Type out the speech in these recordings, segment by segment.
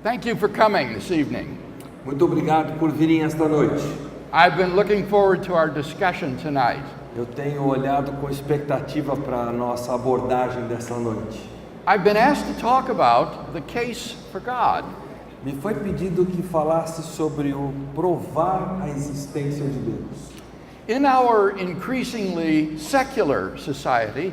Thank you for coming this evening. Muito obrigado por virem esta noite. I've been looking forward to our discussion tonight. Eu tenho olhado com expectativa para a nossa abordagem dessa noite. I've been asked to talk about the case for God. Me foi pedido que falasse sobre o provar a existência de Deus. In our increasingly secular society,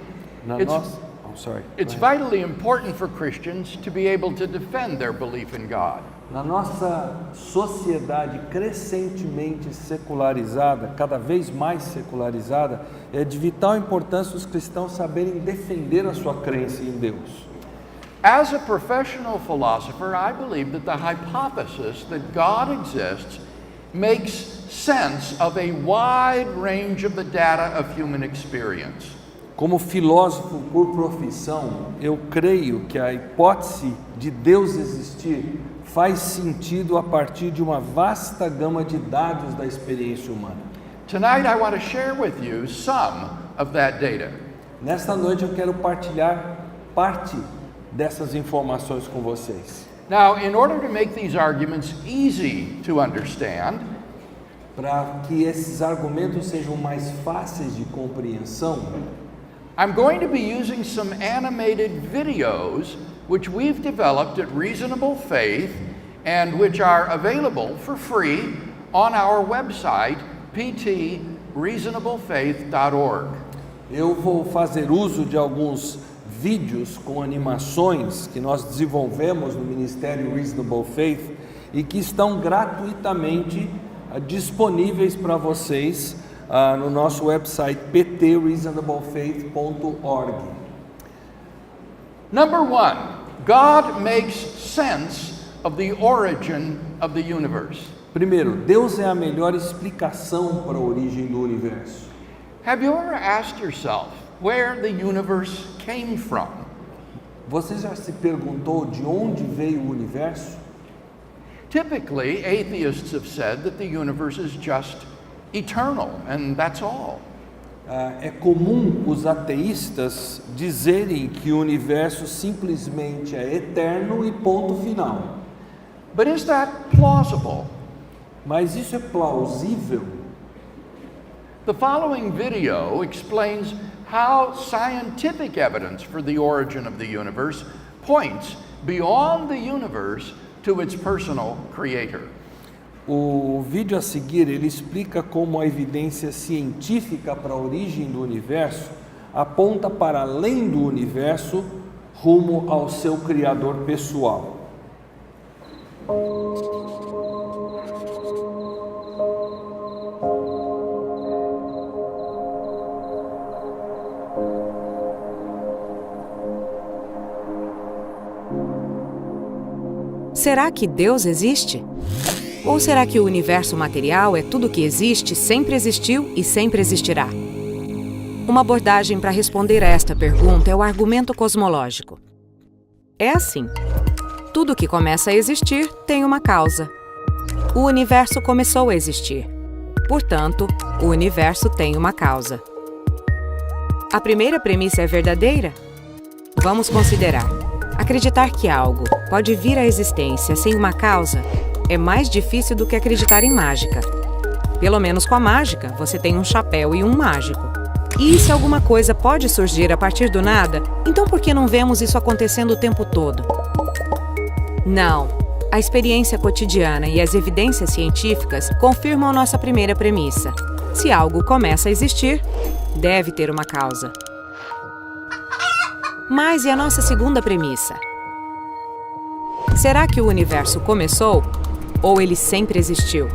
it's vitally important for Christians to be able to defend their belief in God. Na nossa sociedade crescentemente secularizada, cada vez mais secularizada, é de vital importância os cristãos saberem defender a sua crença em Deus. As a professional philosopher, I believe that the hypothesis that God exists makes sense of a wide range of the data of human experience. Como filósofo por profissão, eu creio que a hipótese de Deus existir faz sentido a partir de uma vasta gama de dados da experiência humana. Tonight I want to share with you some of that data. Nesta noite eu quero partilhar parte dessas informações com vocês. Now, in order to make these arguments easy to understand, para que esses argumentos sejam mais fáceis de compreensão, I'm going to be using some animated videos which we've developed at Reasonable Faith and which are available for free on our website, ptreasonablefaith.org. Eu vou fazer uso de alguns vídeos com animações que nós desenvolvemos no Ministério Reasonable Faith e que estão gratuitamente disponíveis para vocês no nosso website ptreasonablefaith.org. Number one, God makes sense of the origin of the universe. Primeiro, Deus é a melhor explicação para a origem do universo. Have you ever asked yourself where the universe came from? Você já se perguntou de onde veio o universo? Typically, atheists have said that the universe is just eternal, and that's all. É comum os ateístas dizerem que o universo simplesmente é eterno e ponto final. But is that plausible? Mas isso é plausível? The following video explains how scientific evidence for the origin of the universe points beyond the universe to its personal creator. O vídeo a seguir, ele explica como a evidência científica para a origem do universo aponta para além do universo rumo ao seu criador pessoal. Será que Deus existe? Ou será que o universo material é tudo que existe, sempre existiu e sempre existirá? Uma abordagem para responder a esta pergunta é o argumento cosmológico. É assim: tudo que começa a existir tem uma causa. O universo começou a existir. Portanto, o universo tem uma causa. A primeira premissa é verdadeira? Vamos considerar. Acreditar que algo pode vir à existência sem uma causa é mais difícil do que acreditar em mágica. Pelo menos com a mágica, você tem um chapéu e um mágico. E se alguma coisa pode surgir a partir do nada, então por que não vemos isso acontecendo o tempo todo? Não. A experiência cotidiana e as evidências científicas confirmam nossa primeira premissa. Se algo começa a existir, deve ter uma causa. Mas e a nossa segunda premissa? Será que o universo começou ou ele sempre existiu?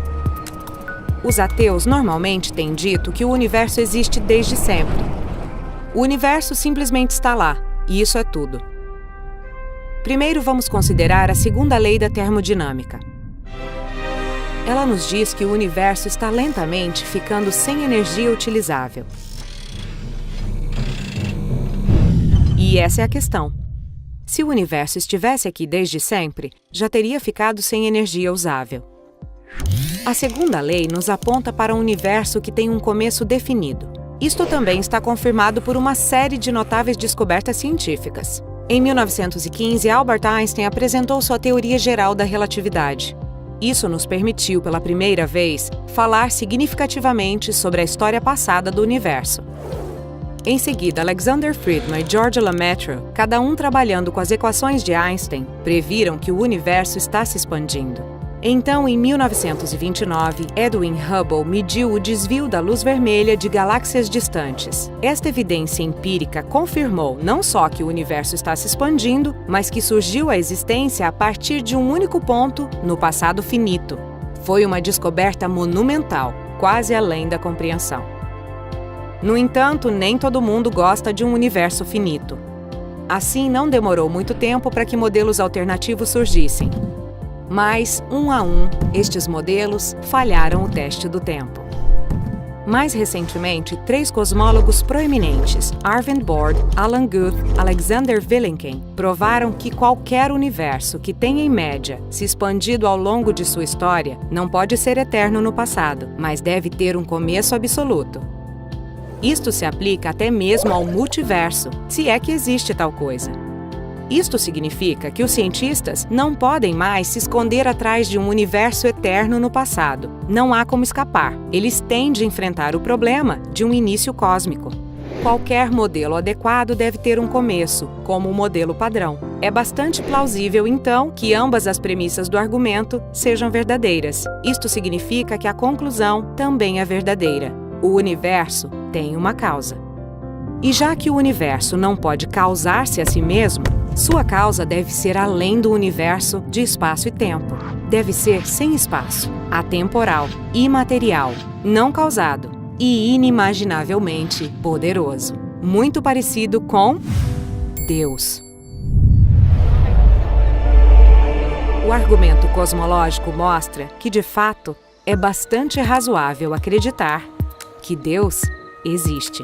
Os ateus normalmente têm dito que o universo existe desde sempre. O universo simplesmente está lá, e isso é tudo. Primeiro vamos considerar a segunda lei da termodinâmica. Ela nos diz que o universo está lentamente ficando sem energia utilizável. E essa é a questão. Se o universo estivesse aqui desde sempre, já teria ficado sem energia usável. A segunda lei nos aponta para um universo que tem um começo definido. Isto também está confirmado por uma série de notáveis descobertas científicas. Em 1915, Albert Einstein apresentou sua teoria geral da relatividade. Isso nos permitiu, pela primeira vez, falar significativamente sobre a história passada do universo. Em seguida, Alexander Friedman e George Lemaitre, cada um trabalhando com as equações de Einstein, previram que o universo está se expandindo. Então, em 1929, Edwin Hubble mediu o desvio da luz vermelha de galáxias distantes. Esta evidência empírica confirmou não só que o universo está se expandindo, mas que surgiu a existência a partir de um único ponto no passado finito. Foi uma descoberta monumental, quase além da compreensão. No entanto, nem todo mundo gosta de um universo finito. Assim, não demorou muito tempo para que modelos alternativos surgissem. Mas, um a um, estes modelos falharam o teste do tempo. Mais recentemente, 3 cosmólogos proeminentes, Arvind Borde, Alan Guth, Alexander Vilenkin, provaram que qualquer universo que tenha em média se expandido ao longo de sua história não pode ser eterno no passado, mas deve ter um começo absoluto. Isto se aplica até mesmo ao multiverso, se é que existe tal coisa. Isto significa que os cientistas não podem mais se esconder atrás de um universo eterno no passado. Não há como escapar. Eles têm de enfrentar o problema de um início cósmico. Qualquer modelo adequado deve ter um começo, como o modelo padrão. É bastante plausível, então, que ambas as premissas do argumento sejam verdadeiras. Isto significa que a conclusão também é verdadeira. O universo tem uma causa. E já que o universo não pode causar-se a si mesmo, sua causa deve ser além do universo de espaço e tempo. Deve ser sem espaço, atemporal, imaterial, não causado e inimaginavelmente poderoso. Muito parecido com Deus. O argumento cosmológico mostra que, de fato, é bastante razoável acreditar que Deus existe.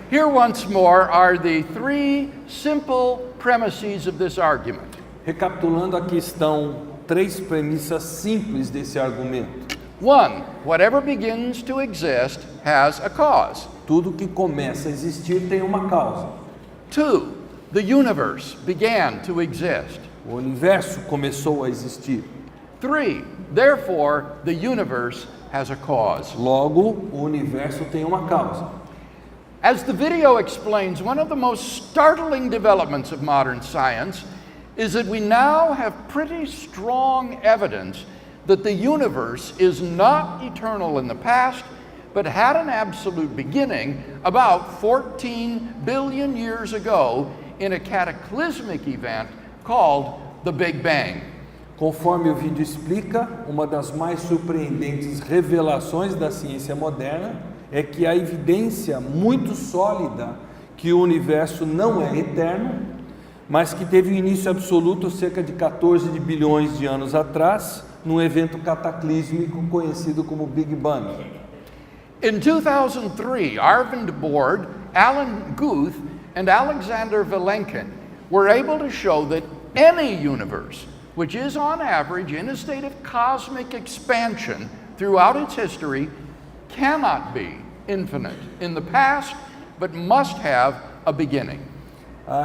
Here once more are the 3 simple premises of this argument. Recapitulando, aqui estão 3 premissas simples desse argumento. 1. Whatever begins to exist has a cause. Tudo que começa a existir tem uma causa. 2. The universe began to exist. O universo começou a existir. 3. Therefore, the universe has a cause. Logo, o universo tem uma causa. As the video explains, one of the most startling developments of modern science is that we now have pretty strong evidence that the universe is not eternal in the past, but had an absolute beginning about 14 billion years ago in a cataclysmic event called the Big Bang. Conforme o vídeo explica, uma das mais surpreendentes revelações da ciência moderna é que a evidência muito sólida que o universo não é eterno, mas que teve um início absoluto cerca de 14 bilhões de anos atrás, num evento cataclísmico conhecido como Big Bang. In 2003, Arvind Borde, Alan Guth, and Alexander Vilenkin were able to show that any universe, which is on average in a state of cosmic expansion throughout its history, cannot be infinite in the past, but must have a beginning.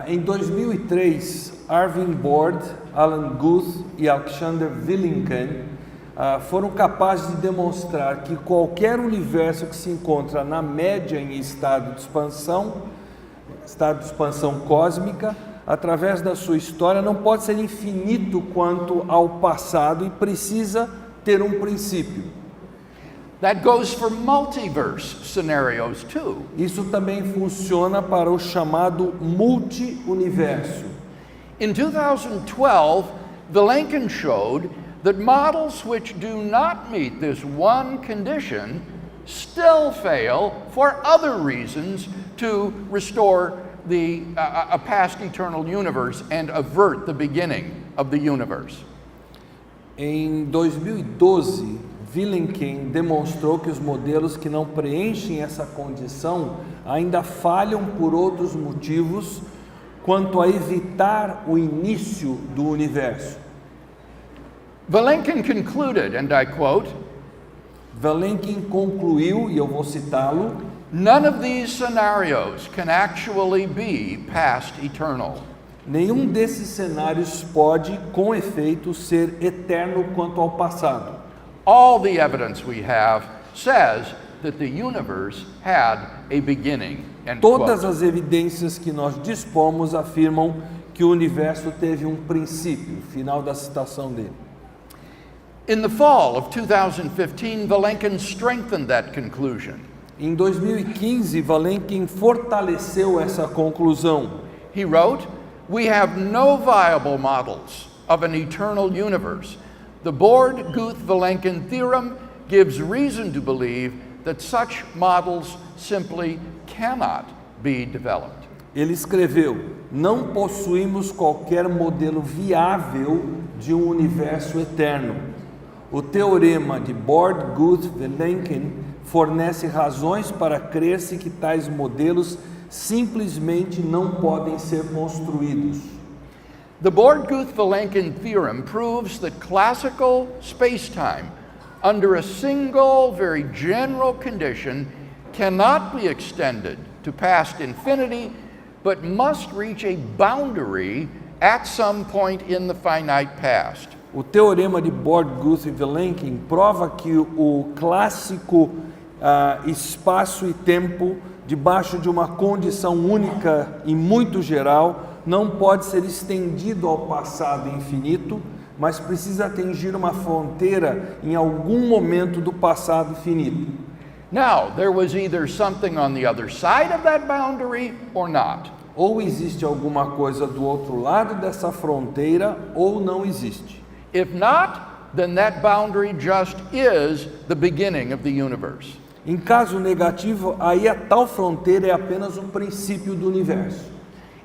Em 2003, Arvind Borde, Alan Guth e Alexander Vilenkin foram capazes de demonstrar que qualquer universo que se encontra na média em estado de expansão cósmica, através da sua história, não pode ser infinito quanto ao passado e precisa ter um princípio. That goes for multiverse scenarios too. Isso também funciona para o chamado multi-universo. In 2012, Vilenkin showed that models which do not meet this one condition still fail for other reasons to restore a past eternal universe and avert the beginning of the universe. Em 2012, Vilenkin demonstrou que os modelos que não preenchem essa condição ainda falham por outros motivos quanto a evitar o início do universo. Vilenkin concluded, and I quote, Vilenkin concluiu, e eu vou citá-lo, none of these scenarios can actually be past eternal. nenhum desses cenários pode, com efeito, ser eterno quanto ao passado. All the evidence we have says that the universe had a beginning. End Todas quote. as evidências que nós dispomos afirmam que o universo teve um princípio, final da citação dele. In the fall of 2015, Vilenkin strengthened that conclusion. Em 2015, Vilenkin fortaleceu essa conclusão. He wrote, "We have no viable models of an eternal universe. The Borde-Guth-Vilenkin theorem gives reason to believe that such models simply cannot be developed." Ele escreveu: não possuímos qualquer modelo viável de um universo eterno. O teorema de Borde-Guth-Vilenkin fornece razões para crer-se que tais modelos simplesmente não podem ser construídos. The Borde-Guth-Vilenkin theorem proves that classical spacetime, under a single, very general condition, cannot be extended to past infinity, but must reach a boundary at some point in the finite past. O teorema de Borde-Guth-Vilenkin prova que o clássico espaço e tempo, debaixo de uma condição única e muito geral, não pode ser estendido ao passado infinito, mas precisa atingir uma fronteira em algum momento do passado finito. Now, there was either something on the other side of that boundary or not. Ou existe alguma coisa do outro lado dessa fronteira, ou não existe. If not, then that boundary just is the beginning of the universe. Em caso negativo, aí a tal fronteira é apenas o princípio do universo.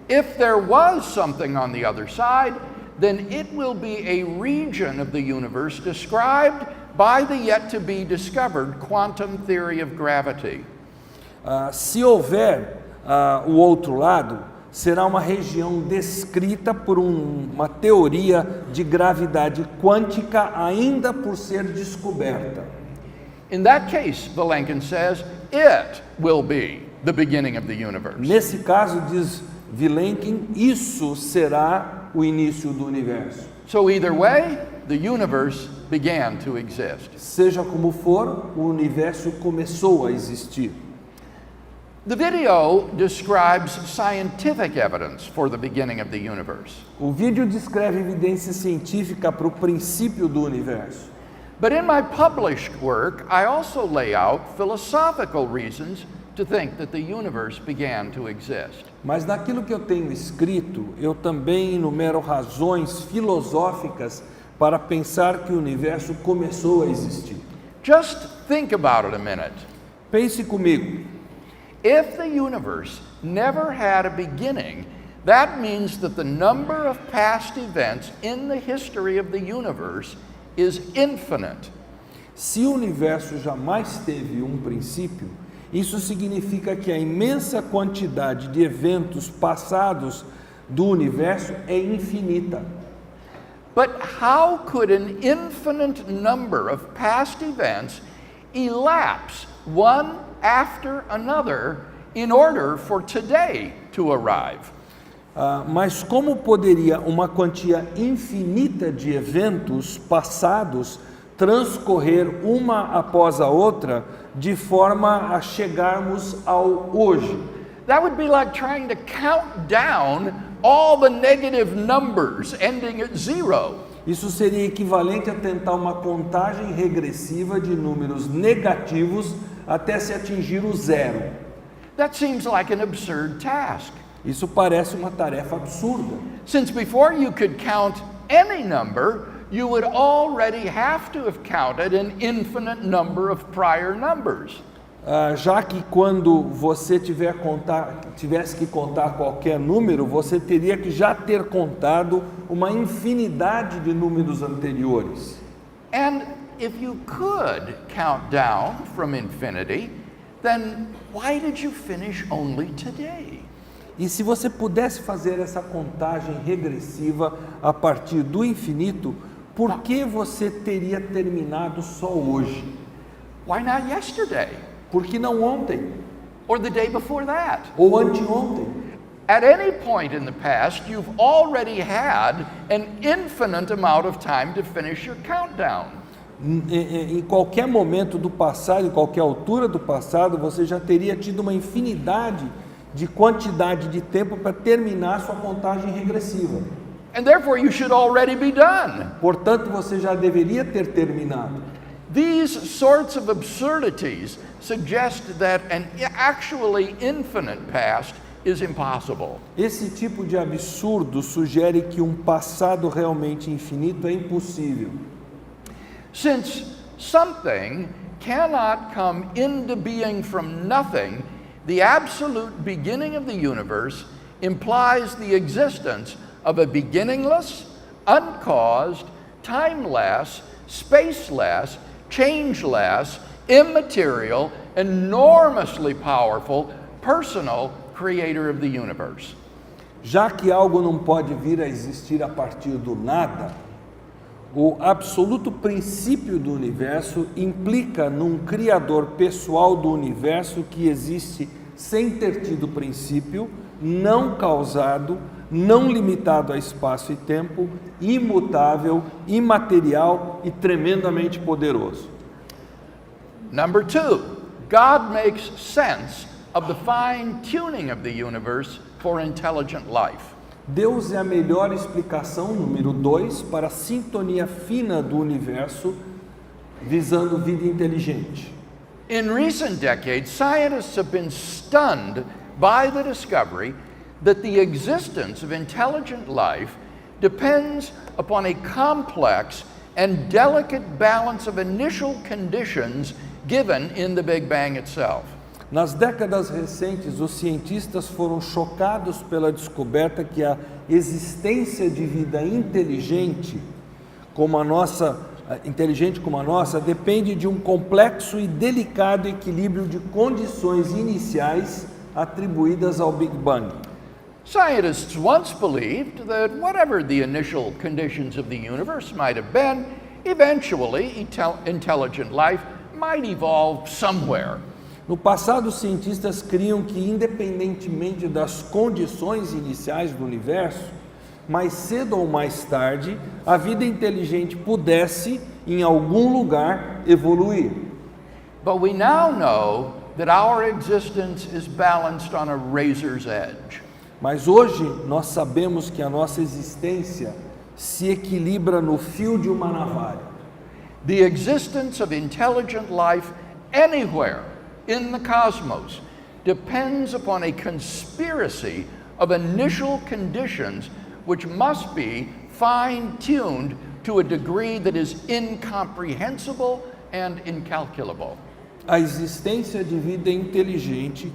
If there was something on the other side, then it will be a region of the universe described by the yet to be discovered quantum theory of gravity. Se houver o outro lado, será uma região descrita por uma teoria de gravidade quântica ainda por ser descoberta. In that case, Vilenkin says, it will be the beginning of the universe. Nesse caso, diz Vilenkin, isso será o início do universo. So either way, the universe began to exist. Seja como for, o universo começou a existir. The video describes scientific evidence for the beginning of the universe. O vídeo descreve evidência científica para o princípio do universo. But in my published work, I also lay out philosophical reasons to think that the universe began to exist. Mas naquilo que eu tenho escrito, eu também enumero razões filosóficas para pensar que o universo começou a existir. Just think about it a minute. Pense comigo. If the universe never had a beginning, that means that the number of past events in the history of the universe is infinite. Se o universo jamais teve um princípio, isso significa que a imensa quantidade de eventos passados do universo é infinita. But how could an infinite number of past events elapse one after another in order for today to arrive? Mas como poderia uma quantia infinita de eventos passados transcorrer uma após a outra de forma a chegarmos ao hoje? That would be like trying to count down all the negative numbers ending at zero. Isso seria equivalente a tentar uma contagem regressiva de números negativos até se atingir o zero. That seems like an absurd task. Isso parece uma tarefa absurda. Since before you could count any number, you would already have to have counted an infinite number of prior numbers. Já que quando você tivesse que contar qualquer número, você teria que já ter contado uma infinidade de números anteriores. And if you could count down from infinity, then why did you finish only today? E se você pudesse fazer essa contagem regressiva a partir do infinito, por que você teria terminado só hoje? Why not yesterday? Por que não ontem? Or the day before that? Ou anteontem? At any point in the past, you've already had an infinite amount of time to finish your countdown. Em qualquer momento do passado, em qualquer altura do passado, você já teria tido uma infinidade de quantidade de tempo para terminar sua contagem regressiva. And therefore, you should already be done. Portanto, você já deveria ter terminado. These sorts of absurdities suggest that an actually infinite past is impossible. Esse tipo de absurdo sugere que um passado realmente infinito é impossível. Since something cannot come into being from nothing, the absolute beginning of the universe implies the existence of a beginningless, uncaused, timeless, spaceless, changeless, immaterial, enormously powerful, personal creator of the universe. Já que algo não pode vir a existir a partir do nada, o absoluto princípio do universo implica num criador pessoal do universo que existe sem ter tido princípio, não causado, não limitado a espaço e tempo, imutável, imaterial e tremendamente poderoso. Number two, God makes sense of the fine-tuning of the universe for intelligent life. Deus é a melhor explicação, número 2, para a sintonia fina do universo visando vida inteligente. In recent decades, scientists have been stunned by the discovery that the existence of intelligent life depends upon a complex and delicate balance of initial conditions given in the Big Bang itself. Nas décadas recentes, os cientistas foram chocados pela descoberta que a existência de vida inteligente como a nossa, depende de um complexo e delicado equilíbrio de condições iniciais atribuídas ao Big Bang. Scientists once believed that whatever the initial conditions of the universe might have been, eventually intelligent life might evolve somewhere. No passado, os cientistas criam que, independentemente das condições iniciais do universo, mais cedo ou mais tarde, a vida inteligente pudesse, em algum lugar, evoluir. But we now know that our existence is balanced on a razor's edge. Mas hoje nós sabemos que a nossa existência se equilibra no fio de uma navalha. The existence of intelligent life anywhere in the cosmos depends upon a conspiracy of initial conditions which must be fine-tuned to a degree that is incomprehensible and incalculable. A existência de vida inteligente,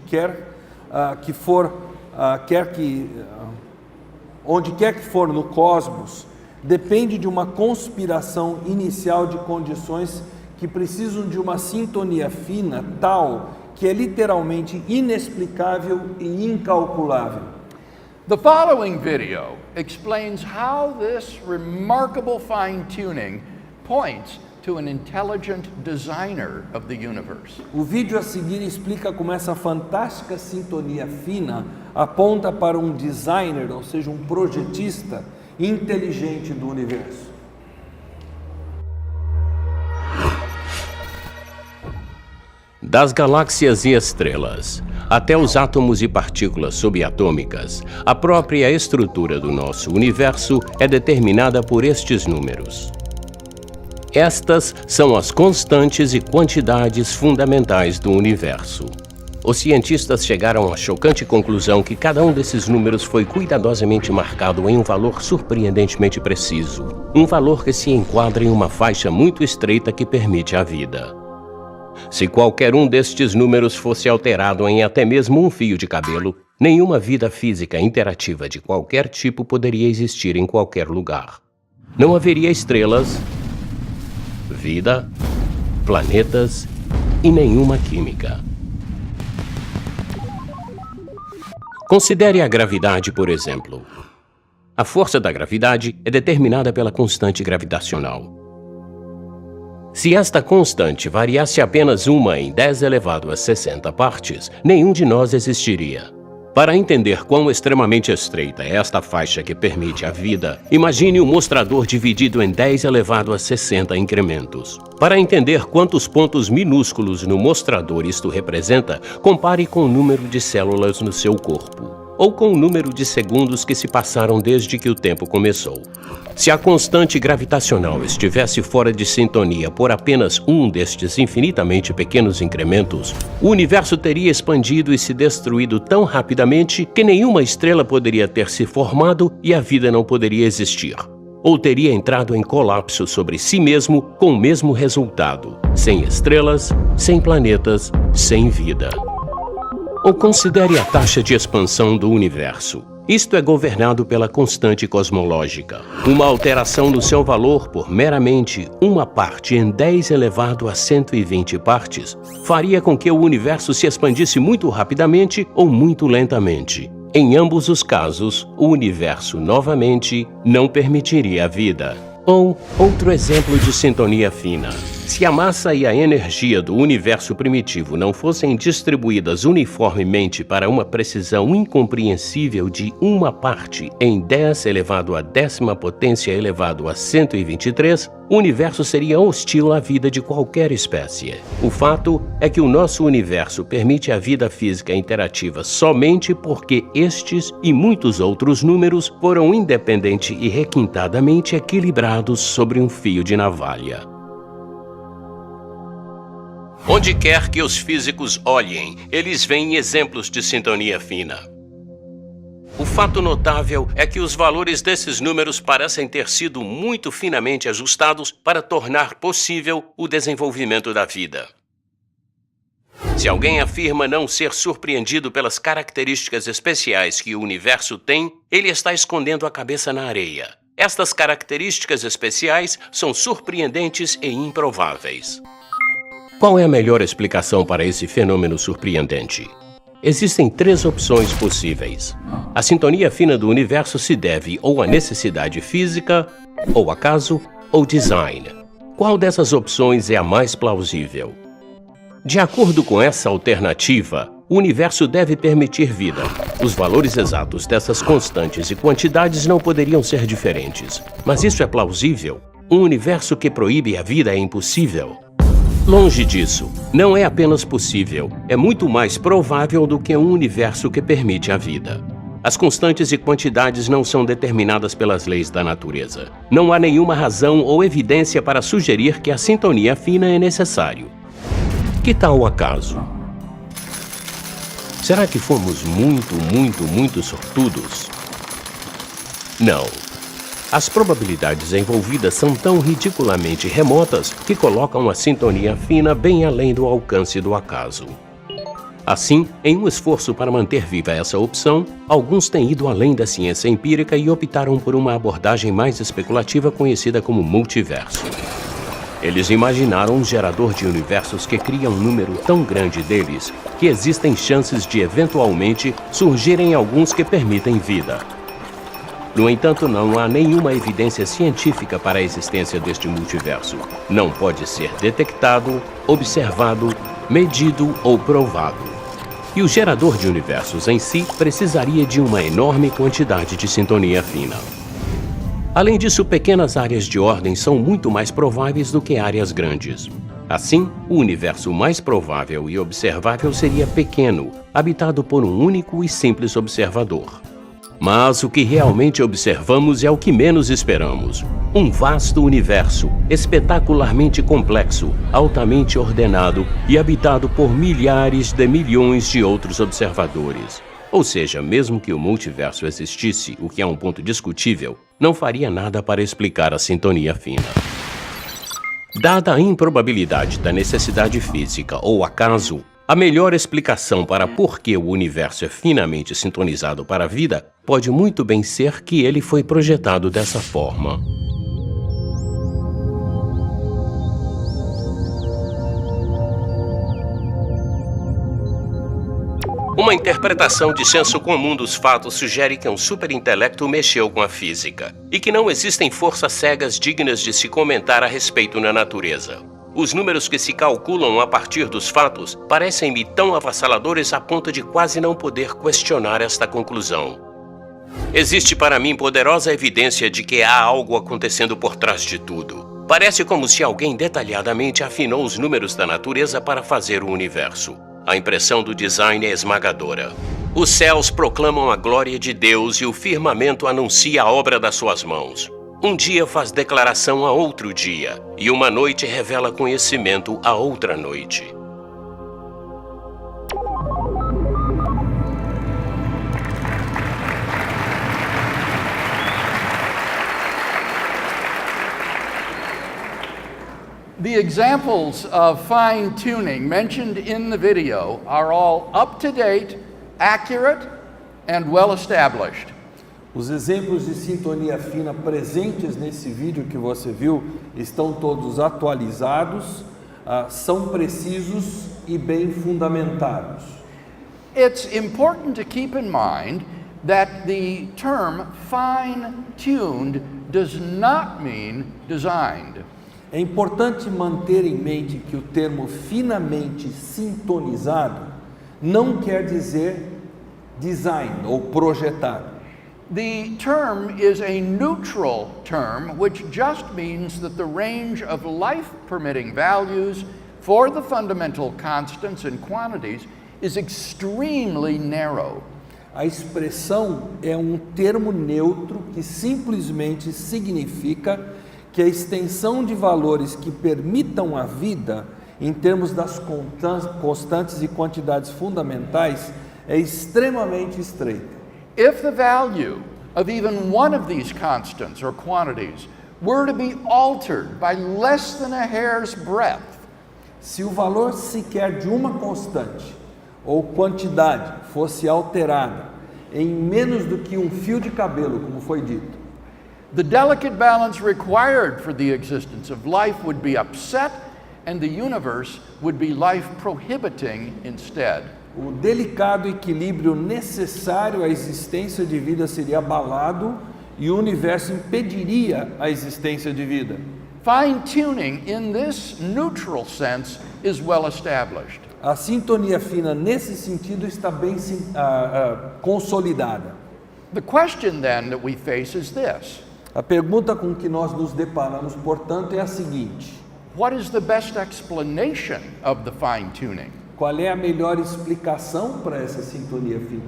onde quer que for no cosmos, depende de uma conspiração inicial de condições que precisam de uma sintonia fina tal que é literalmente inexplicável e incalculável. The following video explains how this remarkable fine-tuning points to an intelligent designer of the universe. O vídeo a seguir explica como essa fantástica sintonia fina aponta para um designer, ou seja, um projetista inteligente do universo. Das galáxias e estrelas, até os átomos e partículas subatômicas, a própria estrutura do nosso universo é determinada por estes números. Estas são as constantes e quantidades fundamentais do universo. Os cientistas chegaram à chocante conclusão que cada um desses números foi cuidadosamente marcado em um valor surpreendentemente preciso, um valor que se enquadra em uma faixa muito estreita que permite a vida. Se qualquer um destes números fosse alterado em até mesmo um fio de cabelo, nenhuma vida física interativa de qualquer tipo poderia existir em qualquer lugar. Não haveria estrelas, vida, planetas e nenhuma química. Considere a gravidade, por exemplo. A força da gravidade é determinada pela constante gravitacional. Se esta constante variasse apenas uma em 10 elevado a 60 partes, nenhum de nós existiria. Para entender quão extremamente estreita é esta faixa que permite a vida, imagine um mostrador dividido em 10 elevado a 60 incrementos. Para entender quantos pontos minúsculos no mostrador isto representa, compare com o número de células no seu corpo, ou com o número de segundos que se passaram desde que o tempo começou. Se a constante gravitacional estivesse fora de sintonia por apenas um destes infinitamente pequenos incrementos, o universo teria expandido e se destruído tão rapidamente que nenhuma estrela poderia ter se formado e a vida não poderia existir. Ou teria entrado em colapso sobre si mesmo com o mesmo resultado: sem estrelas, sem planetas, sem vida. Ou considere a taxa de expansão do universo. Isto é governado pela constante cosmológica. Uma alteração no seu valor por meramente uma parte em 10 elevado a 120 partes faria com que o universo se expandisse muito rapidamente ou muito lentamente. Em ambos os casos, o universo novamente não permitiria a vida. Ou outro exemplo de sintonia fina. Se a massa e a energia do universo primitivo não fossem distribuídas uniformemente para uma precisão incompreensível de uma parte em 10 elevado a 10ª potência elevado a 123, o universo seria hostil à vida de qualquer espécie. O fato é que o nosso universo permite a vida física interativa somente porque estes e muitos outros números foram independente e requintadamente equilibrados sobre um fio de navalha. Onde quer que os físicos olhem, eles veem exemplos de sintonia fina. O fato notável é que os valores desses números parecem ter sido muito finamente ajustados para tornar possível o desenvolvimento da vida. Se alguém afirma não ser surpreendido pelas características especiais que o universo tem, ele está escondendo a cabeça na areia. Estas características especiais são surpreendentes e improváveis. Qual é a melhor explicação para esse fenômeno surpreendente? Existem 3 opções possíveis. A sintonia fina do universo se deve ou à necessidade física, ou acaso, ou design. Qual dessas opções é a mais plausível? De acordo com essa alternativa, o universo deve permitir vida. Os valores exatos dessas constantes e quantidades não poderiam ser diferentes. Mas isso é plausível? Um universo que proíbe a vida é impossível? Longe disso, não é apenas possível, é muito mais provável do que um universo que permite a vida. As constantes e quantidades não são determinadas pelas leis da natureza. Não há nenhuma razão ou evidência para sugerir que a sintonia fina é necessário. Que tal o acaso? Será que fomos muito sortudos? Não. As probabilidades envolvidas são tão ridiculamente remotas que colocam a sintonia fina bem além do alcance do acaso. Assim, em um esforço para manter viva essa opção, alguns têm ido além da ciência empírica e optaram por uma abordagem mais especulativa conhecida como multiverso. Eles imaginaram um gerador de universos que cria um número tão grande deles que existem chances de, eventualmente, surgirem alguns que permitem vida. No entanto, não há nenhuma evidência científica para a existência deste multiverso. Não pode ser detectado, observado, medido ou provado. E o gerador de universos em si precisaria de uma enorme quantidade de sintonia fina. Além disso, pequenas áreas de ordem são muito mais prováveis do que áreas grandes. Assim, o universo mais provável e observável seria pequeno, habitado por um único e simples observador. Mas o que realmente observamos é o que menos esperamos. Um vasto universo, espetacularmente complexo, altamente ordenado e habitado por milhares de milhões de outros observadores. Ou seja, mesmo que o multiverso existisse, o que é um ponto discutível, não faria nada para explicar a sintonia fina. Dada a improbabilidade da necessidade física ou acaso, a melhor explicação para por que o universo é finamente sintonizado para a vida pode muito bem ser que ele foi projetado dessa forma. Uma interpretação de senso comum dos fatos sugere que um superintelecto mexeu com a física e que não existem forças cegas dignas de se comentar a respeito na natureza. Os números que se calculam a partir dos fatos parecem-me tão avassaladores a ponto de quase não poder questionar esta conclusão. Existe para mim poderosa evidência de que há algo acontecendo por trás de tudo. Parece como se alguém detalhadamente afinou os números da natureza para fazer o universo. A impressão do design é esmagadora. Os céus proclamam a glória de Deus e o firmamento anuncia a obra das suas mãos. Um dia faz declaração a outro dia, e uma noite revela conhecimento a outra noite. The examples of fine-tuning mentioned in the video are all up-to-date, accurate, and well-established. Os exemplos de sintonia fina presentes nesse vídeo que você viu estão todos atualizados, são precisos e bem fundamentados. It's important to keep in mind that the term fine-tuned does not mean designed. É importante manter em mente que o termo finamente sintonizado não quer dizer design ou projetado. The term is a neutral term which just means that the range of life-permitting values for the fundamental constants and quantities is extremely narrow. A expressão é um termo neutro que simplesmente significa que a extensão de valores que permitam a vida, em termos das constantes e quantidades fundamentais, é extremamente estreita. If the value of even one of these constants or quantities were to be altered by less than a hair's breadth, se o valor sequer de uma constante ou quantidade fosse alterada em menos do que um fio de cabelo, como foi dito, the delicate balance required for the existence of life would be upset and the universe would be life prohibiting instead. O delicado equilíbrio necessário à existência de vida seria abalado e o universo impediria a existência de vida. Fine-tuning in this neutral sense is well established. A sintonia fina nesse sentido está bem consolidada. The question then that we face is this: A pergunta com que nós nos deparamos, portanto, é a seguinte: what is the best explanation of the fine-tuning? qual é a melhor explicação para essa sintonia fina?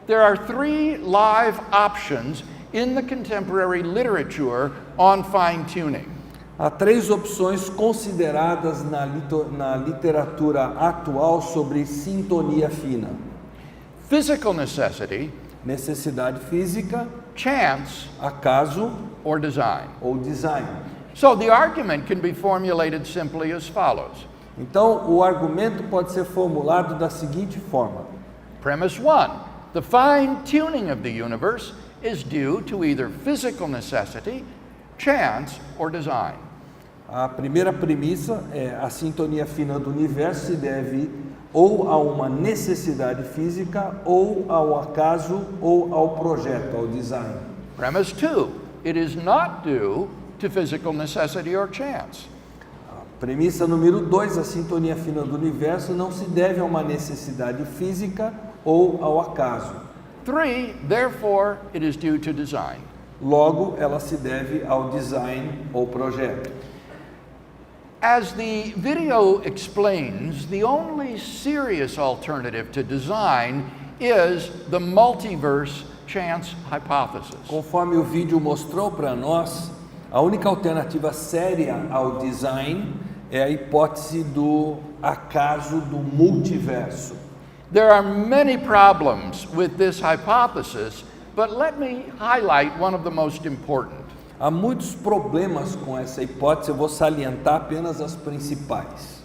There are three live options in the contemporary literature on fine-tuning. Há três opções consideradas na literatura atual sobre sintonia fina: Physical necessity, necessidade física, chance, acaso or design. ou design. So the argument can be formulated simply as follows. Então, o argumento pode ser formulado da seguinte forma: Premise 1. The fine-tuning of the universe is due to either physical necessity, chance, or design. A primeira premissa é a sintonia fina do universo se deve ou a uma necessidade física, ou ao acaso, ou ao projeto, ao design. Premise 2. It is not due to physical necessity or chance. Premissa número 2, a sintonia fina do universo não se deve a uma necessidade física ou ao acaso. 3. Therefore, it is due to design. Logo, ela se deve ao design ou projeto. As the video explains, the only serious alternative to design is the multiverse chance hypothesis. Conforme o vídeo mostrou para nós, a única alternativa séria ao design é a hipótese do acaso do multiverso. There are many problems with this hypothesis, but let me highlight one of the most important. Há muitos problemas com essa hipótese, eu vou salientar apenas as principais.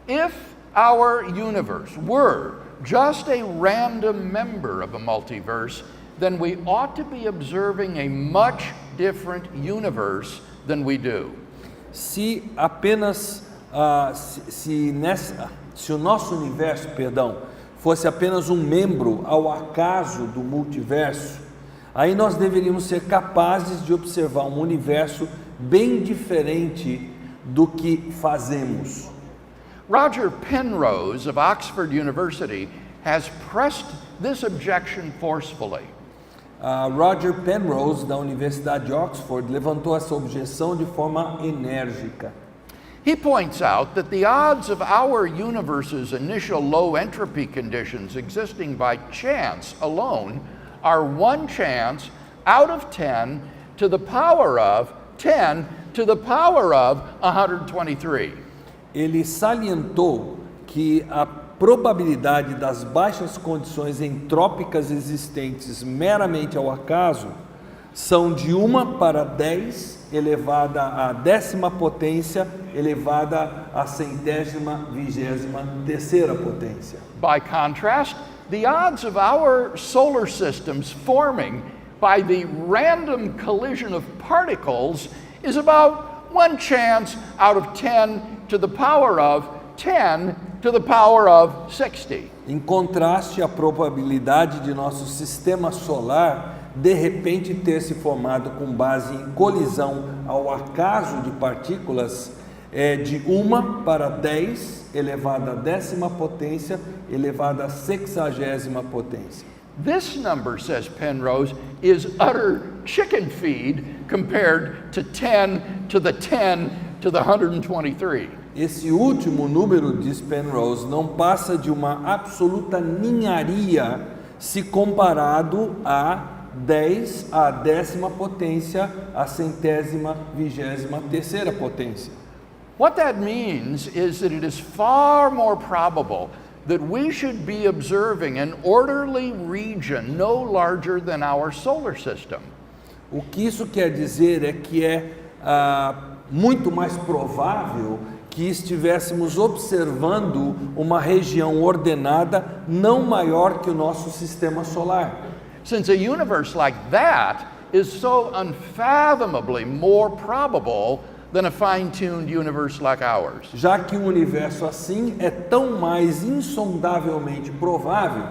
If our universe were just a random member of a multiverse, then we ought to be observing a much different universe than we do. Se o nosso universo, fosse apenas um membro ao acaso do multiverso, aí nós deveríamos ser capazes de observar um universo bem diferente do que fazemos. Roger Penrose of Oxford University has pressed this objection forcefully. Roger Penrose, da Universidade de Oxford, levantou essa objeção de forma enérgica. He points out that the odds of our universe's initial low entropy conditions existing by chance alone are 1 chance out of 10 to the power of 10 to the power of 123. Ele salientou que a probabilidade das baixas condições entrópicas existentes meramente ao acaso são de 1 para 10 elevada à 10ª potência elevada à 123ª potência. By contrast, the odds of our solar systems forming by the random collision of particles is about 1 chance out of 10 to the power of 10 to the power of 60. Em contraste, a probabilidade de nosso sistema solar de repente ter se formado com base em colisão ao acaso de partículas é de 1 para 10 elevada à 10ª potência elevada à 60ª potência. This number, says Penrose, is utter chicken feed compared to 10 to the 10 to the 123. Esse último número, diz Penrose, não passa de uma absoluta ninharia se comparado a 10 à 10ª potência, à 123ª potência. What that means is that it is far more probable that we should be observing an orderly region no larger than our solar system. O que isso quer dizer é que é muito mais provável que estivéssemos observando uma região ordenada não maior que o nosso sistema solar. Since a universe like that is so unfathomably more probable than a fine-tuned universe like ours. Já que um universo assim é tão mais insondavelmente provável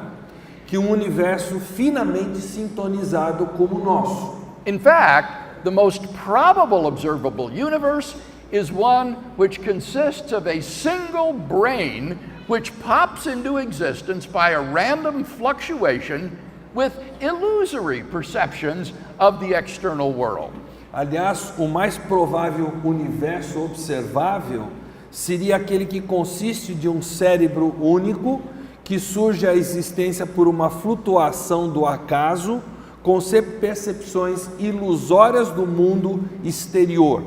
que um universo finamente sintonizado como o nosso. In fact, the most probable observable universe is one which consists of a single brain which pops into existence by a random fluctuation with illusory perceptions of the external world. Aliás, o mais provável universo observável seria aquele que consiste de um cérebro único que surge à existência por uma flutuação do acaso com percepções ilusórias do mundo exterior.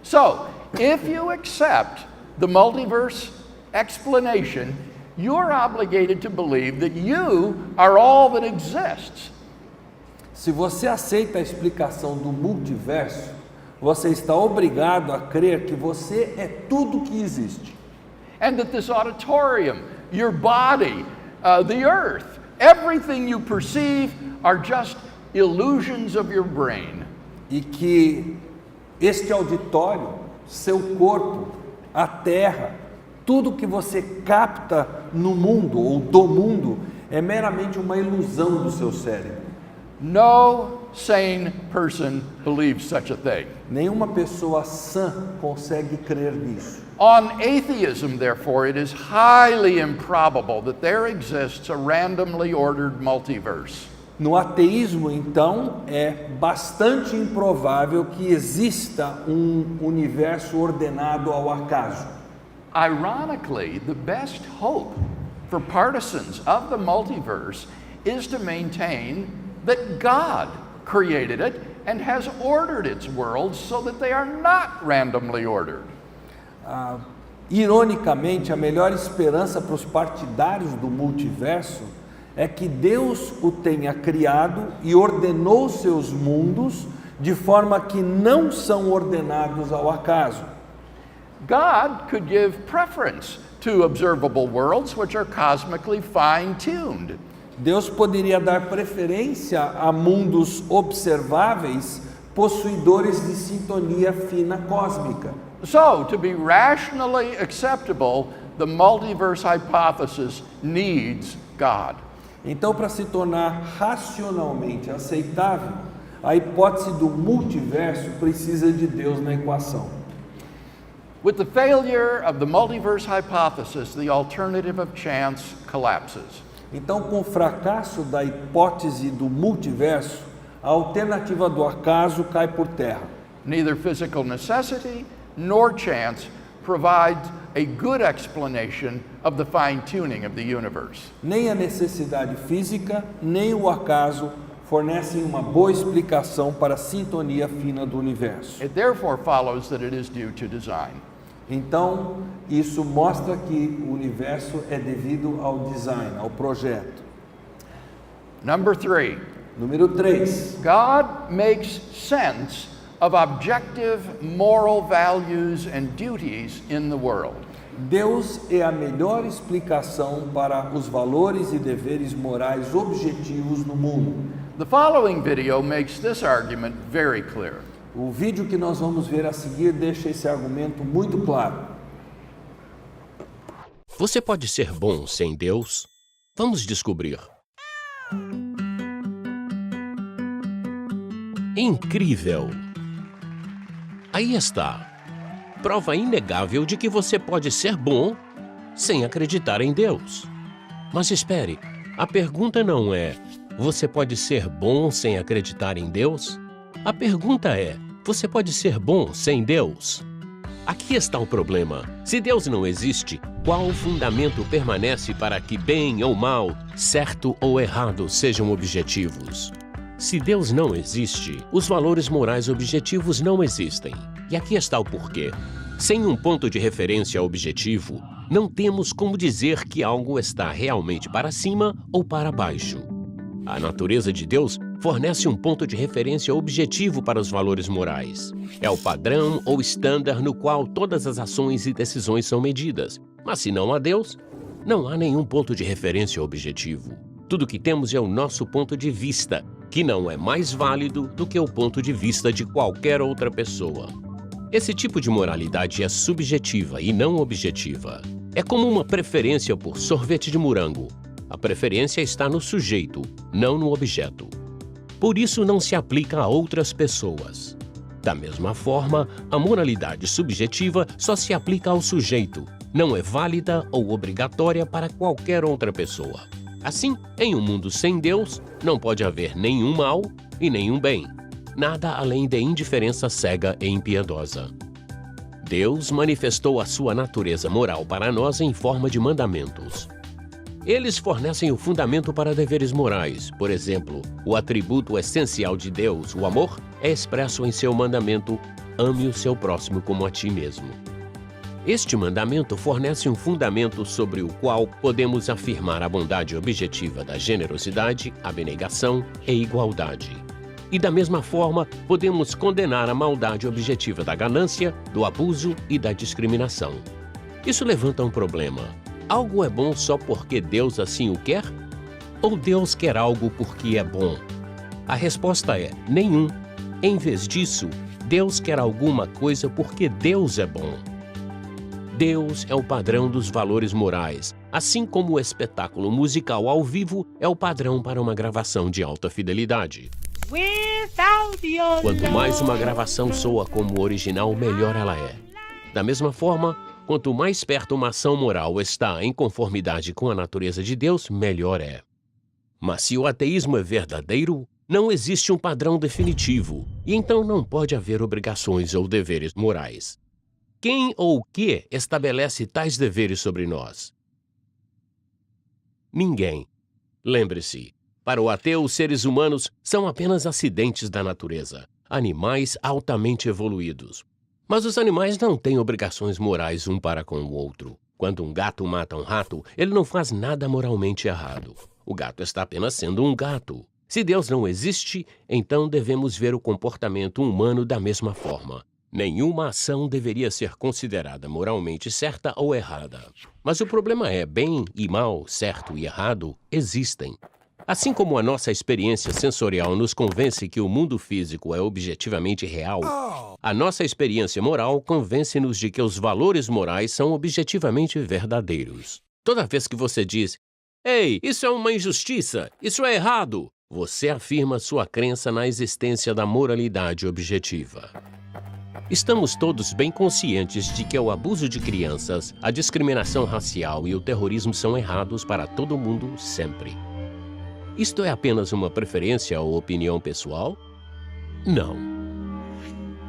So, if you accept the multiverse explanation, you're obligated to believe that you are all that exists. Se você aceita a explicação do multiverso, você está obrigado a crer que você é tudo que existe. And that this auditorium, your body, the earth, everything you perceive are just illusions of your brain. E que este auditório, seu corpo, a terra, tudo que você capta no mundo ou do mundo é meramente uma ilusão do seu cérebro. No sane person believes such a thing. Nenhuma pessoa sã consegue crer nisso. On atheism, therefore, it is highly improbable that there exists a randomly ordered multiverse. No ateísmo, então, é bastante improvável que exista um universo ordenado ao acaso. Ironically, the best hope for partisans of the multiverse is to maintain that God created it and has ordered its worlds so that they are not randomly ordered. Ironicamente, a melhor esperança para os partidários do multiverso é que Deus o tenha criado e ordenou seus mundos de forma que não são ordenados ao acaso. God could give preference to observable worlds which are cosmically fine-tuned. Deus poderia dar preferência a mundos observáveis possuidores de sintonia fina cósmica. So, to be rationally acceptable, the multiverse hypothesis needs God. Então, para se tornar racionalmente aceitável, a hipótese do multiverso precisa de Deus na equação. With the failure of the multiverse hypothesis, the alternative of chance collapses. Então, com o fracasso da hipótese do multiverso, a alternativa do acaso cai por terra. Neither physical necessity nor chance provides a good explanation of the fine-tuning of the universe. Nem a necessidade física, nem o acaso fornecem uma boa explicação para a sintonia fina do universo. It therefore follows that it is due to design. Então, isso mostra que o universo é devido ao design, ao projeto. Number 3, Número 3. God makes sense of objective moral values and duties in the world. Deus é a melhor explicação para os valores e deveres morais objetivos no mundo. The following video makes this argument very clear. O vídeo que nós vamos ver a seguir deixa esse argumento muito claro. Você pode ser bom sem Deus? Vamos descobrir. Incrível! Aí está. Prova inegável de que você pode ser bom sem acreditar em Deus. Mas espere, a pergunta não é: você pode ser bom sem acreditar em Deus? A pergunta é: você pode ser bom sem Deus? Aqui está o problema. Se Deus não existe, qual fundamento permanece para que bem ou mal, certo ou errado sejam objetivos? Se Deus não existe, os valores morais objetivos não existem. E aqui está o porquê. Sem um ponto de referência objetivo, não temos como dizer que algo está realmente para cima ou para baixo. A natureza de Deus fornece um ponto de referência objetivo para os valores morais. É o padrão ou estándar no qual todas as ações e decisões são medidas. Mas se não há Deus, não há nenhum ponto de referência objetivo. Tudo que temos é o nosso ponto de vista, que não é mais válido do que o ponto de vista de qualquer outra pessoa. Esse tipo de moralidade é subjetiva e não objetiva. É como uma preferência por sorvete de morango. A preferência está no sujeito, não no objeto. Por isso não se aplica a outras pessoas. Da mesma forma, a moralidade subjetiva só se aplica ao sujeito, não é válida ou obrigatória para qualquer outra pessoa. Assim, em um mundo sem Deus, não pode haver nenhum mal e nenhum bem. Nada além de indiferença cega e impiedosa. Deus manifestou a sua natureza moral para nós em forma de mandamentos. Eles fornecem o fundamento para deveres morais. Por exemplo, o atributo essencial de Deus, o amor, é expresso em seu mandamento: ame o seu próximo como a ti mesmo. Este mandamento fornece um fundamento sobre o qual podemos afirmar a bondade objetiva da generosidade, abnegação e igualdade. E da mesma forma, podemos condenar a maldade objetiva da ganância, do abuso e da discriminação. Isso levanta um problema. Algo é bom só porque Deus assim o quer? Ou Deus quer algo porque é bom? A resposta é nenhum. Em vez disso, Deus quer alguma coisa porque Deus é bom. Deus é o padrão dos valores morais, assim como o espetáculo musical ao vivo é o padrão para uma gravação de alta fidelidade. Quanto mais uma gravação soa como o original, melhor ela é. Da mesma forma, quanto mais perto uma ação moral está em conformidade com a natureza de Deus, melhor é. Mas se o ateísmo é verdadeiro, não existe um padrão definitivo, e então não pode haver obrigações ou deveres morais. Quem ou o que estabelece tais deveres sobre nós? Ninguém. Lembre-se, para o ateu, os seres humanos são apenas acidentes da natureza, animais altamente evoluídos. Mas os animais não têm obrigações morais um para com o outro. Quando um gato mata um rato, ele não faz nada moralmente errado. O gato está apenas sendo um gato. Se Deus não existe, então devemos ver o comportamento humano da mesma forma. Nenhuma ação deveria ser considerada moralmente certa ou errada. Mas o problema é, bem e mal, certo e errado, existem. Assim como a nossa experiência sensorial nos convence que o mundo físico é objetivamente real, a nossa experiência moral convence-nos de que os valores morais são objetivamente verdadeiros. Toda vez que você diz, "Ei, isso é uma injustiça, isso é errado", você afirma sua crença na existência da moralidade objetiva. Estamos todos bem conscientes de que o abuso de crianças, a discriminação racial e o terrorismo são errados para todo mundo sempre. Isto é apenas uma preferência ou opinião pessoal? Não.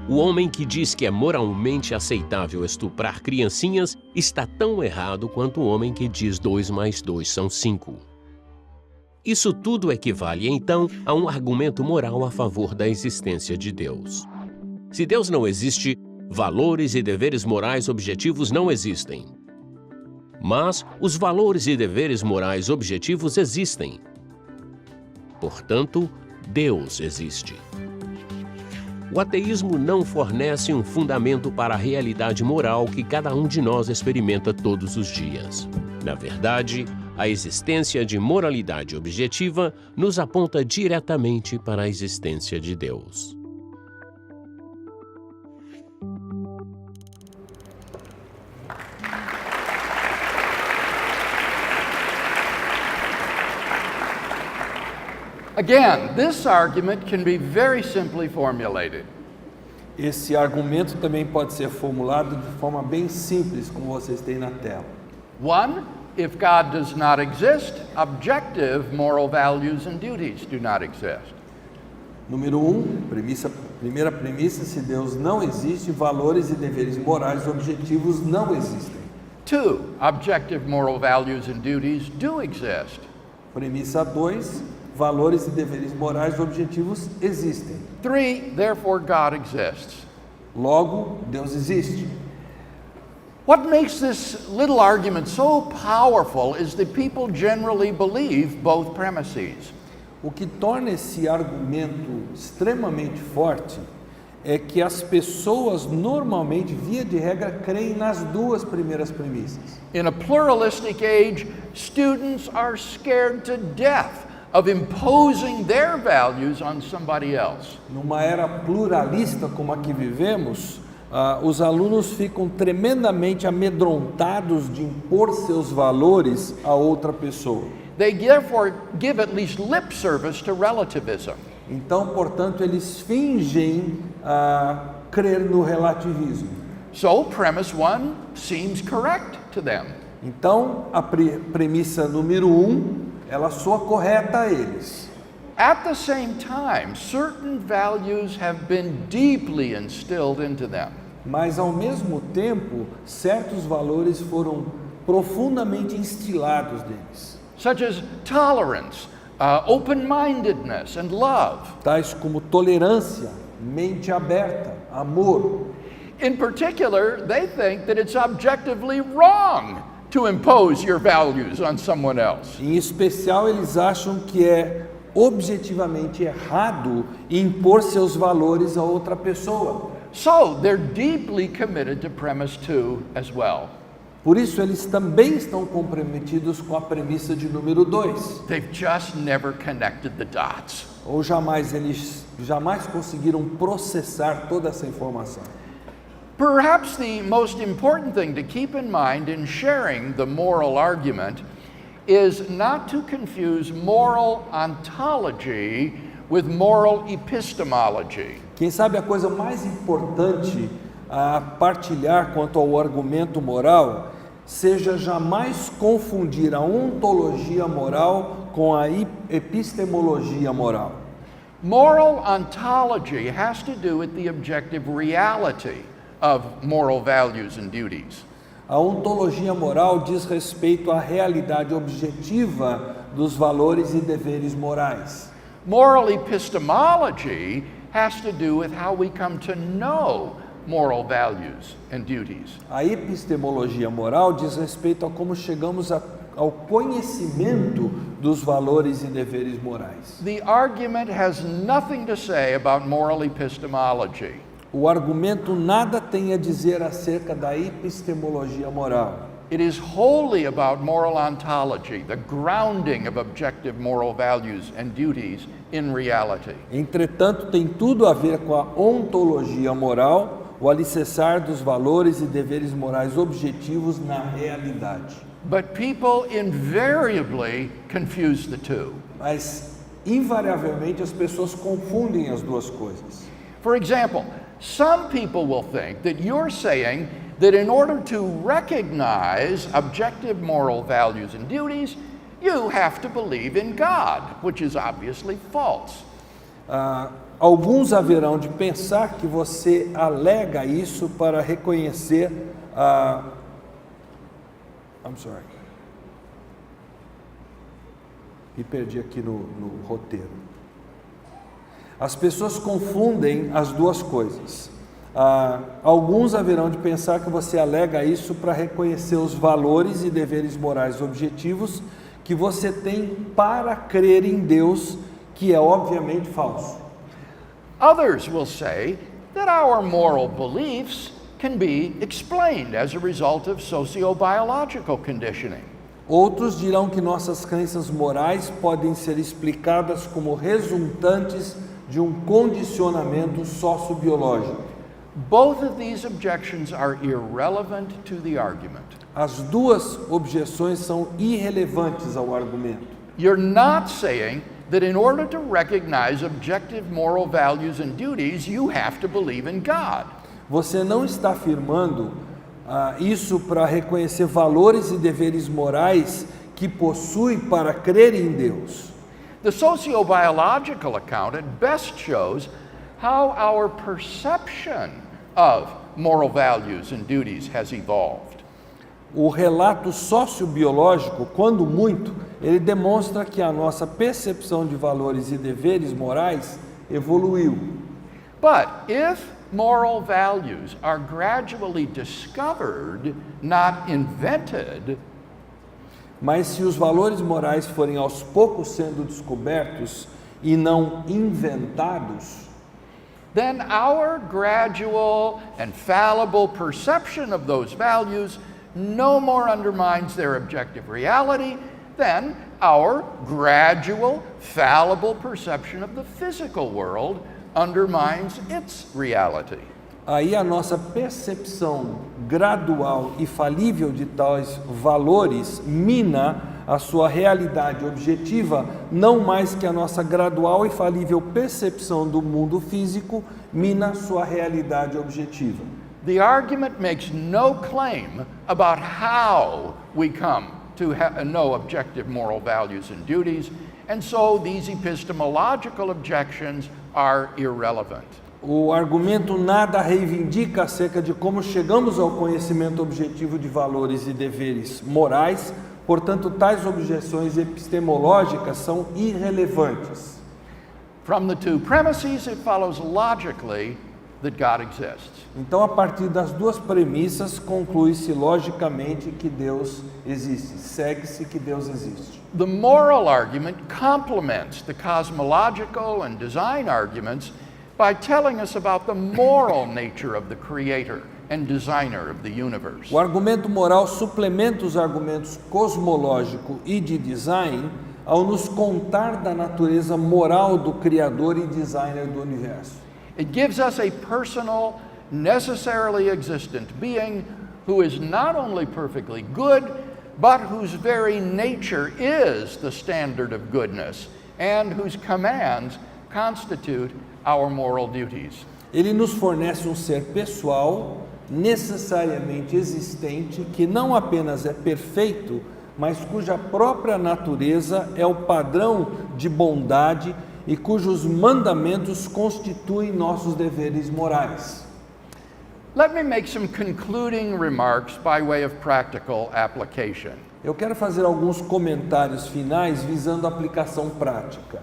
O homem que diz que é moralmente aceitável estuprar criancinhas está tão errado quanto o homem que diz 2 mais 2 são 5. Isso tudo equivale, então, a um argumento moral a favor da existência de Deus. Se Deus não existe, valores e deveres morais objetivos não existem. Mas os valores e deveres morais objetivos existem. Portanto, Deus existe. O ateísmo não fornece um fundamento para a realidade moral que cada um de nós experimenta todos os dias. Na verdade, a existência de moralidade objetiva nos aponta diretamente para a existência de Deus. Again, this argument can be very simply formulated. Esse argumento também pode ser formulado de forma bem simples, como vocês têm na tela. 1, if God does not exist, objective moral values and duties do not exist. Número 1, primeira premissa, se Deus não existe, valores e deveres morais objetivos não existem. 2, objective moral values and duties do exist. Premissa 2, valores e deveres morais objetivos existem. 3, therefore God exists. Logo, Deus existe. What makes this little argument so powerful is that people generally believe both premises. O que torna esse argumento extremamente forte é que as pessoas normalmente, via de regra, creem nas duas primeiras premissas. In a pluralistic age, students are scared to death of imposing their values on somebody else. Numa era pluralista como a que vivemos, os alunos ficam tremendamente amedrontados de impor seus valores a outra pessoa. They therefore give at least lip service to relativism. Então, portanto, eles fingem crer no relativismo. So premise 1 seems correct to them. Então, a premissa número 1, ela soa correta a eles. At the same time, certain values have been deeply instilled into them. Mas, ao mesmo tempo, certos valores foram profundamente instilados deles. Such as tolerance, open-mindedness, and love. Tais como tolerância, mente aberta, amor. In particular, they think that it's objectively wrong to impose your values on someone else. Em especial, eles acham que é objetivamente errado impor seus valores a outra pessoa. So, they're deeply committed to premise 2 as well. Por isso, eles também estão comprometidos com a premissa de número 2. They've just never connected the dots. Ou eles jamais conseguiram processar toda essa informação. Perhaps the most important thing to keep in mind in sharing the moral argument is not to confuse moral ontology with moral epistemology. Quem sabe a coisa mais importante a partilhar quanto ao argumento moral seja jamais confundir a ontologia moral com a epistemologia moral. Moral ontology has to do with the objective reality of moral values and duties. A ontologia moral diz respeito à realidade objetiva dos valores e deveres morais. Moral epistemology has to do with how we come to know moral values and duties. A epistemologia moral diz respeito a como chegamos ao conhecimento dos valores e deveres morais. The argument has nothing to say about moral epistemology. O argumento nada tem a dizer acerca da epistemologia moral. It is wholly about moral ontology, the grounding of objective moral values and duties in reality. Entretanto, tem tudo a ver com a ontologia moral, o alicerçar dos valores e deveres morais objetivos na realidade. But people invariably confuse the two. Mas, invariavelmente, as pessoas confundem as duas coisas. For example, some people will think that you're saying that in order to recognize objective moral values and duties, you have to believe in God, which is obviously false. Alguns haverão de pensar que você alega isso para reconhecer Me perdi aqui no roteiro. As pessoas confundem as duas coisas. Alguns haverão de pensar que você alega isso para reconhecer os valores e deveres morais objetivos que você tem para crer em Deus, que é obviamente falso. Others will say that our moral beliefs can be explained as a result of sociobiological conditioning. Outros dirão que nossas crenças morais podem ser explicadas como resultantes de um condicionamento sociobiológico. Both of these objections are irrelevant to the argument. As duas objeções são irrelevantes ao argumento. You're not saying that in order to recognize objective moral values and duties, you have to believe in God. Você não está afirmando isso para reconhecer valores e deveres morais que possui para crer em Deus. The sociobiological account at best shows how our perception of moral values and duties has evolved. O relato sociobiológico, quando muito, ele demonstra que a nossa percepção de valores e deveres morais evoluiu. But if moral values are gradually discovered, not invented, mas se os valores morais forem aos poucos sendo descobertos e não inventados, then our gradual and fallible perception of those values no more undermines their objective reality than our gradual, fallible perception of the physical world undermines its reality. Aí a nossa percepção gradual e falível de tais valores mina a sua realidade objetiva, não mais que a nossa gradual e falível percepção do mundo físico mina sua realidade objetiva. The argument makes no claim about how we come to know objective moral values and duties, and so these epistemological objections are irrelevant. O argumento nada reivindica acerca de como chegamos ao conhecimento objetivo de valores e deveres morais, portanto, tais objeções epistemológicas são irrelevantes. From the two premises, it follows logically that God exists. Então, a partir das duas premissas, conclui-se logicamente que Deus existe, segue-se que Deus existe. The moral argument complements the cosmological and design arguments by telling us about the moral nature of the creator and designer of the universe. O argumento moral suplementa os argumentos cosmológico e de design ao nos contar da natureza moral do criador e designer do universo. It gives us a personal, necessarily existent being who is not only perfectly good, but whose very nature is the standard of goodness and whose commands constitute our moral duties. Ele nos fornece um ser pessoal, necessariamente existente, que não apenas é perfeito, mas cuja própria natureza é o padrão de bondade e cujos mandamentos constituem nossos deveres morais. Let me make some concluding remarks by way of practical application. Eu quero fazer alguns comentários finais visando a aplicação prática.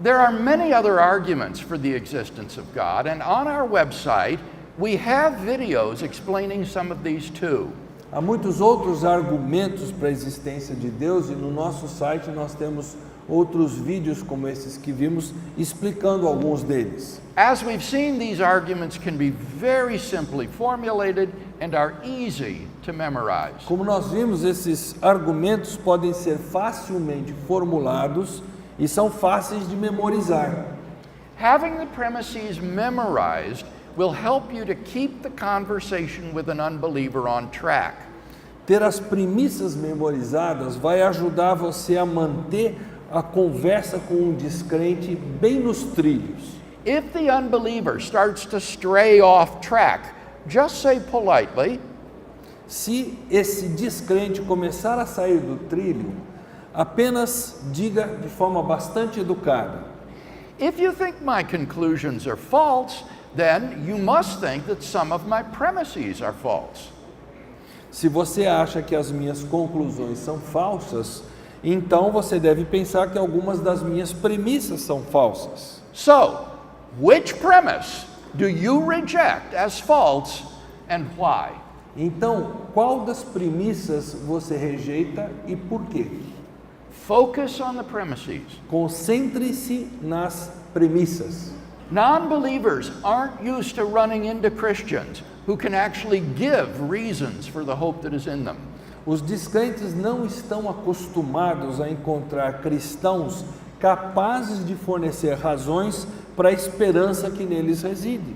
There are many other arguments for the existence of God, and on our website we have videos explaining some of these too. Há muitos outros argumentos para a existência de Deus e no nosso site nós temos outros vídeos como esses que vimos explicando alguns deles. As we've seen, these arguments can be very simply formulated and are easy to memorize. Como nós vimos, esses argumentos podem ser facilmente formulados e são fáceis de memorizar. Having the premises memorized will help you to keep the conversation with an unbeliever on track. Ter as premissas memorizadas vai ajudar você a manter a conversa com um descrente bem nos trilhos. If the unbeliever starts to stray off track, just say politely, Se esse descrente começar a sair do trilho, apenas diga de forma bastante educada: if you think my conclusions are false, then you must think that some of my premises are false. se você acha que as minhas conclusões são falsas, então você deve pensar que algumas das minhas premissas são falsas. So, which premise do you reject as false and why? Então, qual das premissas você rejeita e por quê? Focus on the premises. Concentre-se nas premissas. Non-believers aren't used to running into Christians who can actually give reasons for the hope that is in them. Os descrentes não estão acostumados a encontrar cristãos capazes de fornecer razões para a esperança que neles reside.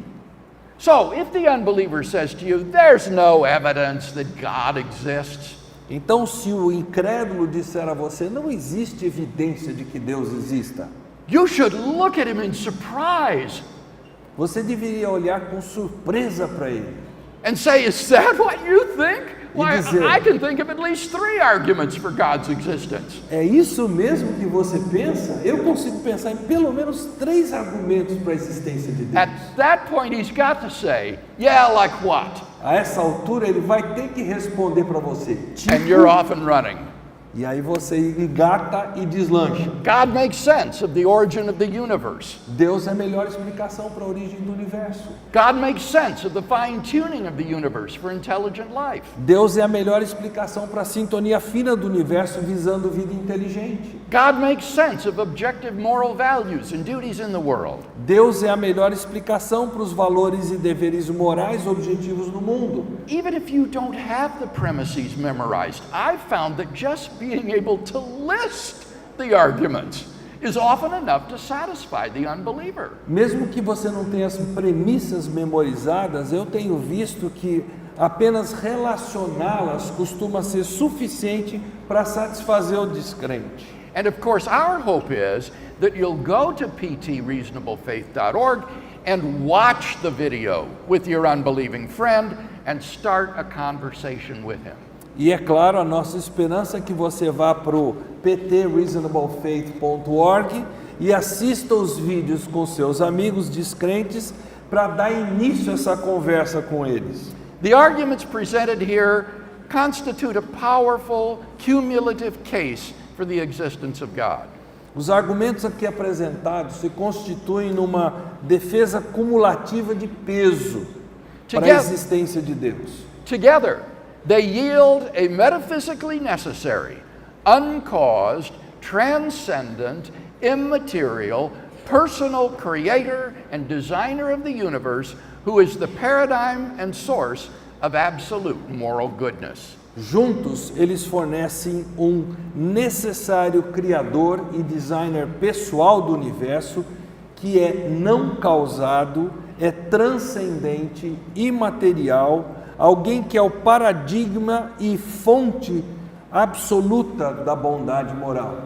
So, if the unbeliever says to you, there's no evidence that God exists, Então, se o incrédulo disser a você, não existe evidência de que Deus exista, you should look at him in surprise você deveria olhar com surpresa para ele and say, is that what you think? Why, dizer- I can think of at least 3 arguments for God's existence. É isso mesmo que você pensa? Eu consigo pensar em pelo menos 3 argumentos para a existência de Deus. At that point, he's got to say, yeah, like what? A essa altura ele vai ter que responder para você. And you're off and running. E aí você engata e deslancha. God makes sense of the origin of the universe. Deus é a melhor explicação para a origem do universo. God makes sense of the fine-tuning of the universe for intelligent life. Deus é a melhor explicação para a sintonia fina do universo visando vida inteligente. God makes sense of objective moral values and duties in the world. Deus é a melhor explicação para os valores e deveres morais objetivos no mundo. Even if you don't have the premises memorized, I've found that just being able to list the arguments is often enough to satisfy the unbeliever. Mesmo que você não tenha as premissas memorizadas, eu tenho visto que apenas relacioná-las costuma ser suficiente para satisfazer o descrente. And of course, our hope is that you'll go to ptreasonablefaith.org and watch the video with your unbelieving friend and start a conversation with him. E é claro, a nossa esperança é que você vá para o ptreasonablefaith.org e assista os vídeos com seus amigos descrentes para dar início a essa conversa com eles. The arguments presented here constitute a powerful cumulative case for the existence of God. Os argumentos aqui apresentados se constituem numa defesa cumulativa de peso para a existência de Deus. Together, they yield a metaphysically necessary, uncaused, transcendent, immaterial, personal creator and designer of the universe, who is the paradigm and source of absolute moral goodness. Juntos, eles fornecem um necessário criador e designer pessoal do universo que é não causado, é transcendente, imaterial, alguém que é o paradigma e fonte absoluta da bondade moral.